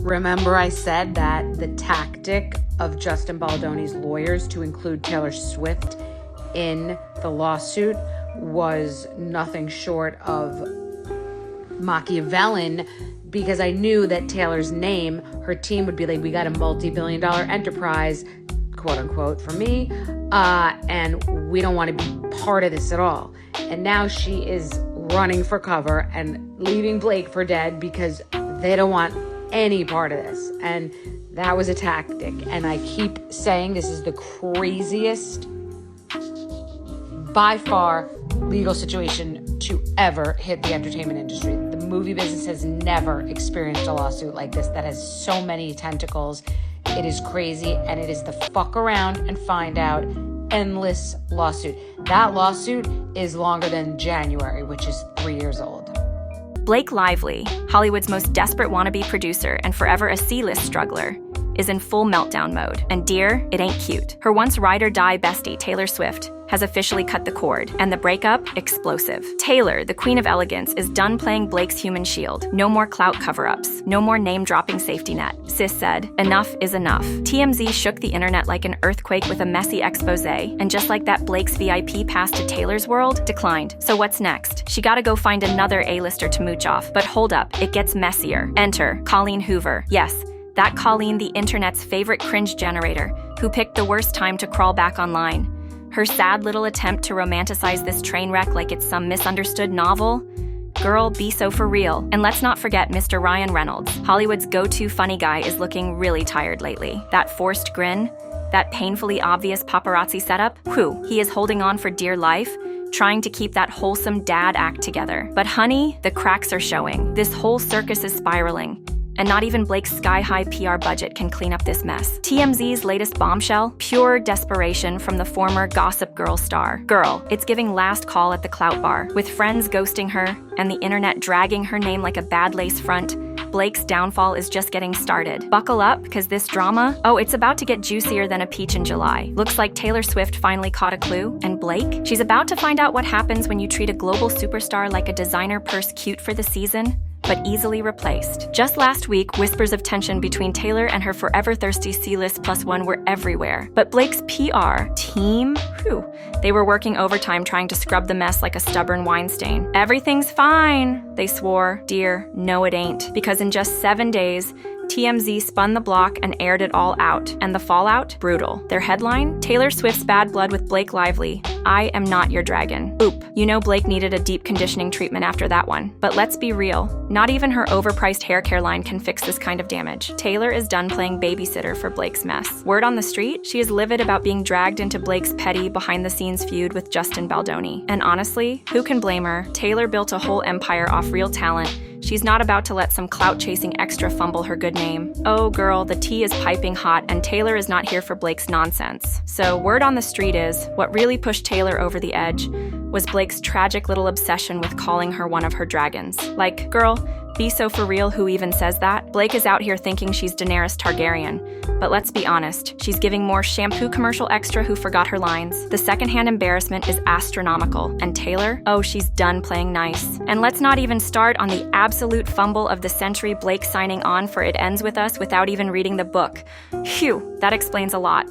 Remember I said that the tactic of Justin Baldoni's lawyers to include Taylor Swift in the lawsuit was nothing short of Machiavellian, because I knew that Taylor's name, her team would be like, we got a multi-billion-dollar enterprise, quote unquote, for me, and we don't want to be part of this at all. And now she is running for cover and leaving Blake for dead because they don't want any part of this. And that was a tactic. And I keep saying this is the craziest, by far, legal situation to ever hit the entertainment industry. The movie business has never experienced a lawsuit like this that has so many tentacles. It is crazy, and it is the fuck around and find out endless lawsuit. That lawsuit is longer than January, which is 3 years old. Blake Lively, Hollywood's most desperate wannabe producer and forever a C-list struggler, is in full meltdown mode. And dear, it ain't cute. Her once ride-or-die bestie, Taylor Swift, has officially cut the cord, and the breakup, explosive. Taylor, the queen of elegance, is done playing Blake's human shield. No more clout cover-ups. No more name-dropping safety net. Sis said, enough is enough. TMZ shook the internet like an earthquake with a messy expose, and just like that, Blake's VIP pass to Taylor's world declined. So what's next? She gotta go find another A-lister to mooch off. But hold up, it gets messier. Enter Colleen Hoover. Yes, that Colleen, the internet's favorite cringe generator, who picked the worst time to crawl back online. Her sad little attempt to romanticize this train wreck like it's some misunderstood novel? Girl, be so for real. And let's not forget Mr. Ryan Reynolds. Hollywood's go-to funny guy is looking really tired lately. That forced grin, that painfully obvious paparazzi setup, he is holding on for dear life, trying to keep that wholesome dad act together. But honey, the cracks are showing. This whole circus is spiraling. And not even Blake's sky-high PR budget can clean up this mess. TMZ's latest bombshell? Pure desperation from the former Gossip Girl star. Girl, it's giving last call at the clout bar. With friends ghosting her and the internet dragging her name like a bad lace front, Blake's downfall is just getting started. Buckle up, because this drama, it's about to get juicier than a peach in July. Looks like Taylor Swift finally caught a clue, and Blake? She's about to find out what happens when you treat a global superstar like a designer purse cute for the season, but easily replaced. Just last week, whispers of tension between Taylor and her forever thirsty C-list plus one were everywhere. But Blake's PR team, they were working overtime trying to scrub the mess like a stubborn wine stain. Everything's fine, they swore. Dear, no it ain't. Because in just 7 days, TMZ spun the block and aired it all out. And the fallout? Brutal. Their headline? Taylor Swift's bad blood with Blake Lively. I am not your dragon. Oop. You know Blake needed a deep conditioning treatment after that one. But let's be real. Not even her overpriced hair care line can fix this kind of damage. Taylor is done playing babysitter for Blake's mess. Word on the street? She is livid about being dragged into Blake's petty, behind-the-scenes feud with Justin Baldoni. And honestly, who can blame her? Taylor built a whole empire off real talent. She's not about to let some clout-chasing extra fumble her good name. Oh girl, the tea is piping hot and Taylor is not here for Blake's nonsense. So word on the street is, what really pushed Taylor over the edge was Blake's tragic little obsession with calling her one of her dragons. Like, girl, be so for real, who even says that? Blake is out here thinking she's Daenerys Targaryen. But let's be honest, she's giving more shampoo commercial extra who forgot her lines. The secondhand embarrassment is astronomical. And Taylor? Oh, she's done playing nice. And let's not even start on the absolute fumble of the century, Blake signing on for It Ends With Us without even reading the book. Phew, that explains a lot.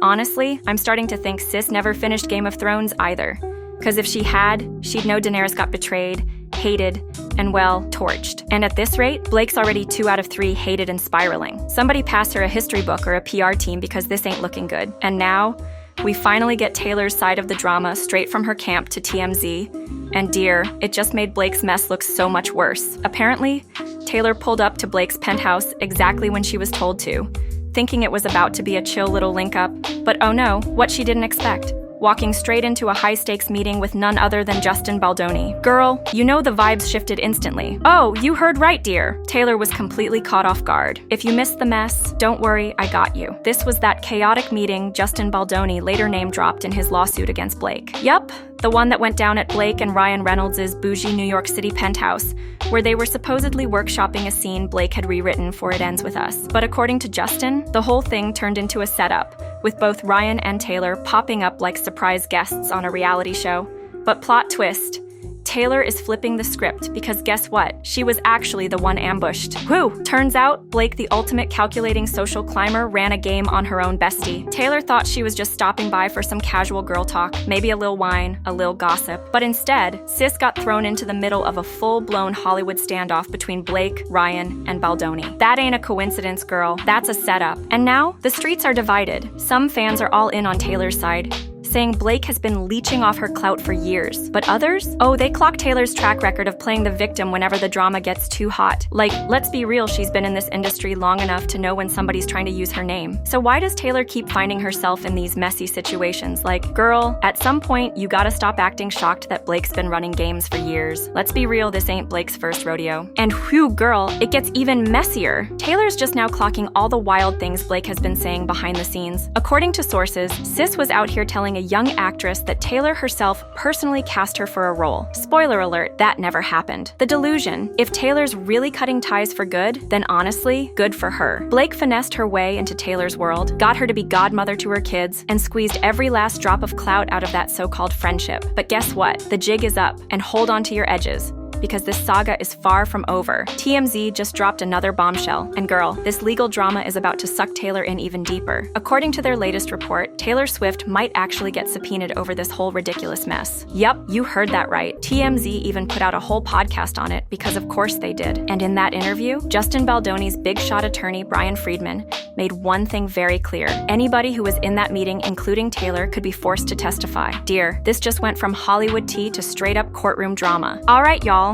Honestly, I'm starting to think sis never finished Game of Thrones either. Because if she had, she'd know Daenerys got betrayed, hated, and well, torched. And at this rate, Blake's already 2 out of 3 hated and spiraling. Somebody pass her a history book or a PR team because this ain't looking good. And now, we finally get Taylor's side of the drama straight from her camp to TMZ. And dear, it just made Blake's mess look so much worse. Apparently, Taylor pulled up to Blake's penthouse exactly when she was told to, thinking it was about to be a chill little link-up. But oh no, what she didn't expect. Walking straight into a high-stakes meeting with none other than Justin Baldoni. Girl, you know the vibes shifted instantly. Oh, you heard right, dear. Taylor was completely caught off guard. If you missed the mess, don't worry, I got you. This was that chaotic meeting Justin Baldoni later name-dropped in his lawsuit against Blake. Yup, the one that went down at Blake and Ryan Reynolds' bougie New York City penthouse, where they were supposedly workshopping a scene Blake had rewritten for It Ends With Us. But according to Justin, the whole thing turned into a setup, with both Ryan and Taylor popping up like surprise guests on a reality show. But plot twist, Taylor is flipping the script because guess what? She was actually the one ambushed. Whew! Turns out, Blake, the ultimate calculating social climber, ran a game on her own bestie. Taylor thought she was just stopping by for some casual girl talk, maybe a little wine, a little gossip. But instead, Sis got thrown into the middle of a full-blown Hollywood standoff between Blake, Ryan, and Baldoni. That ain't a coincidence, girl. That's a setup. And now, the streets are divided. Some fans are all in on Taylor's side, saying Blake has been leeching off her clout for years. But others? Oh, they clock Taylor's track record of playing the victim whenever the drama gets too hot. Like, let's be real, she's been in this industry long enough to know when somebody's trying to use her name. So why does Taylor keep finding herself in these messy situations? Like, girl, at some point, you gotta stop acting shocked that Blake's been running games for years. Let's be real, this ain't Blake's first rodeo. And whew, girl, it gets even messier. Taylor's just now clocking all the wild things Blake has been saying behind the scenes. According to sources, Sis was out here telling a young actress that Taylor herself personally cast her for a role. Spoiler alert, that never happened. The delusion. If Taylor's really cutting ties for good, then honestly, good for her. Blake finessed her way into Taylor's world, got her to be godmother to her kids, and squeezed every last drop of clout out of that so-called friendship. But guess what? The jig is up, and hold on to your edges, because this saga is far from over. TMZ just dropped another bombshell, and girl, this legal drama is about to suck Taylor in even deeper. According to their latest report, Taylor Swift might actually get subpoenaed over this whole ridiculous mess. Yup, you heard that right. TMZ even put out a whole podcast on it, because of course they did. And in that interview, Justin Baldoni's big shot attorney, Brian Friedman, made one thing very clear. Anybody who was in that meeting, including Taylor, could be forced to testify. Dear, this just went from Hollywood tea to straight-up courtroom drama. All right, y'all.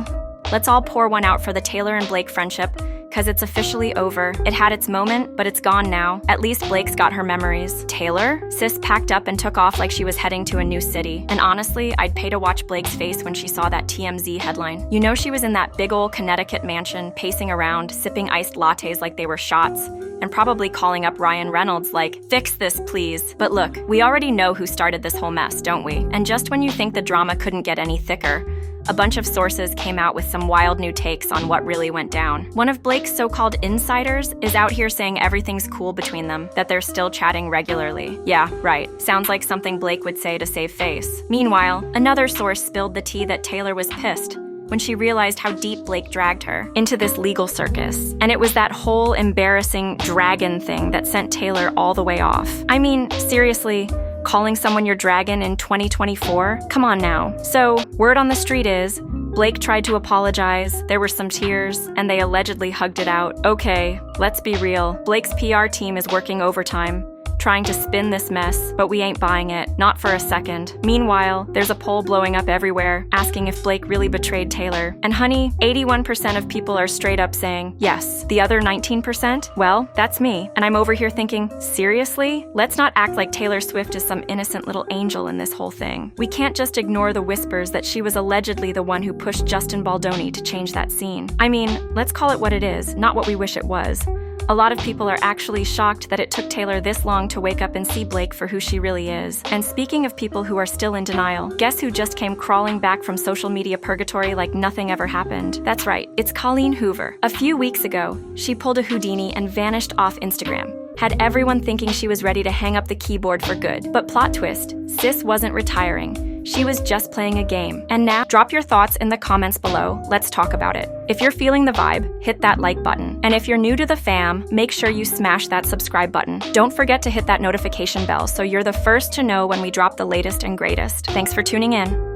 Let's all pour one out for the Taylor and Blake friendship, because it's officially over. It had its moment, but it's gone now. At least Blake's got her memories. Taylor? Sis packed up and took off like she was heading to a new city. And honestly, I'd pay to watch Blake's face when she saw that TMZ headline. You know she was in that big ol' Connecticut mansion, pacing around, sipping iced lattes like they were shots, and probably calling up Ryan Reynolds like, "Fix this, please." But look, we already know who started this whole mess, don't we? And just when you think the drama couldn't get any thicker, a bunch of sources came out with some wild new takes on what really went down. One of Blake's so-called insiders is out here saying everything's cool between them, that they're still chatting regularly. Yeah, right. Sounds like something Blake would say to save face. Meanwhile, another source spilled the tea that Taylor was pissed when she realized how deep Blake dragged her into this legal circus. And it was that whole embarrassing dragon thing that sent Taylor all the way off. I mean, seriously, calling someone your dragon in 2024? Come on now. So, word on the street is, Blake tried to apologize, there were some tears, and they allegedly hugged it out. Okay, let's be real. Blake's PR team is working overtime, trying to spin this mess, but we ain't buying it, not for a second. Meanwhile, there's a poll blowing up everywhere, asking if Blake really betrayed Taylor. And honey, 81% of people are straight up saying, yes. The other 19%? Well, that's me. And I'm over here thinking, seriously? Let's not act like Taylor Swift is some innocent little angel in this whole thing. We can't just ignore the whispers that she was allegedly the one who pushed Justin Baldoni to change that scene. I mean, let's call it what it is, not what we wish it was. A lot of people are actually shocked that it took Taylor this long to wake up and see Blake for who she really is. And speaking of people who are still in denial, guess who just came crawling back from social media purgatory like nothing ever happened? That's right, it's Colleen Hoover. A few weeks ago, she pulled a Houdini and vanished off Instagram. Had everyone thinking she was ready to hang up the keyboard for good. But plot twist, Sis wasn't retiring. She was just playing a game. And now, drop your thoughts in the comments below. Let's talk about it. If you're feeling the vibe, hit that like button. And if you're new to the fam, make sure you smash that subscribe button. Don't forget to hit that notification bell so you're the first to know when we drop the latest and greatest. Thanks for tuning in.